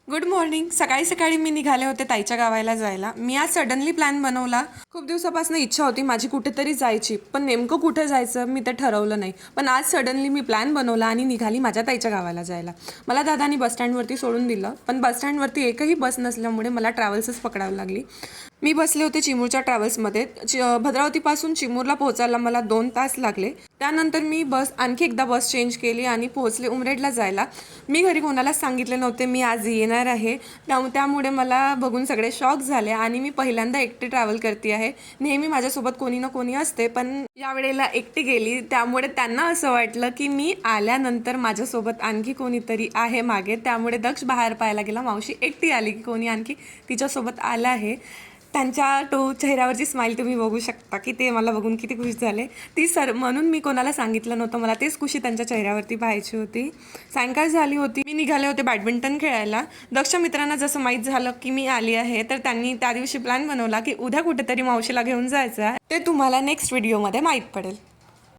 Good morning. सकाळी सकाळी मी निघाले होते ताईच्या गावाला जायला. मी आज सडनली प्लॅन बनवला. खूप दिवसापासून इच्छा होती माझी कुठेतरी जायची, पण नेमकं कुठे जायचं मी ते ठरवलं नाही. पण आज सडनली मी प्लॅन बनवला आणि निघाली माझ्या ताईच्या गावाला जायला. मला दादानी बसस्टँडवरती सोडून दिलं, पण बसस्टँडवरती एकही बस नसल्यामुळे मला ट्रॅव्हल्सच पकडावी लागली. मी बसले होते चिमूरच्या ट्रॅव्हल्समध्ये. भद्रावतीपासून चिमूरला पोहोचायला मला 2 तास लागले. त्यानंतर मी आणखी एकदा बस चेंज केली आणि पोहोचले उमरेडला जायला. मी घरी कोणालाच सांगितले नव्हते मी आज येणार आहे. त्यामुळे मला बघून सगळे शॉक झाले आणि मी पहिल्यांदा एकटी ट्रॅव्हल करते आहे. नेहमी माझ्यासोबत कोणी ना कोणी असते, पण यावेळेला एकटी गेली. त्यामुळे त्यांना असं वाटलं की मी आल्यानंतर माझ्यासोबत आणखी कोणीतरी आहे मागे. त्यामुळे दक्ष बाहेर पाहायला गेला. मावशी एकटी आली की कोणी आणखी तिच्यासोबत आलं आहे. त्यांच्या चेहऱ्यावरची स्माईल तुम्ही बघू शकता की ते मला बघून किती खुश झाले. म्हणून मी कोणाला सांगितलं नव्हतं. मला तेच खुशी त्यांच्या चेहऱ्यावरती पाहायची होती. सायंकाळ झाली होती. मी निघाले होते बॅडमिंटन खेळायला. दक्ष मित्रांना जसं माहीत झालं की मी आली आहे, तर त्यांनी त्या दिवशी प्लॅन बनवला की उद्या कुठेतरी मावशीला घेऊन जायचं आहे. ते तुम्हाला नेक्स्ट व्हिडिओमध्ये माहीत पडेल.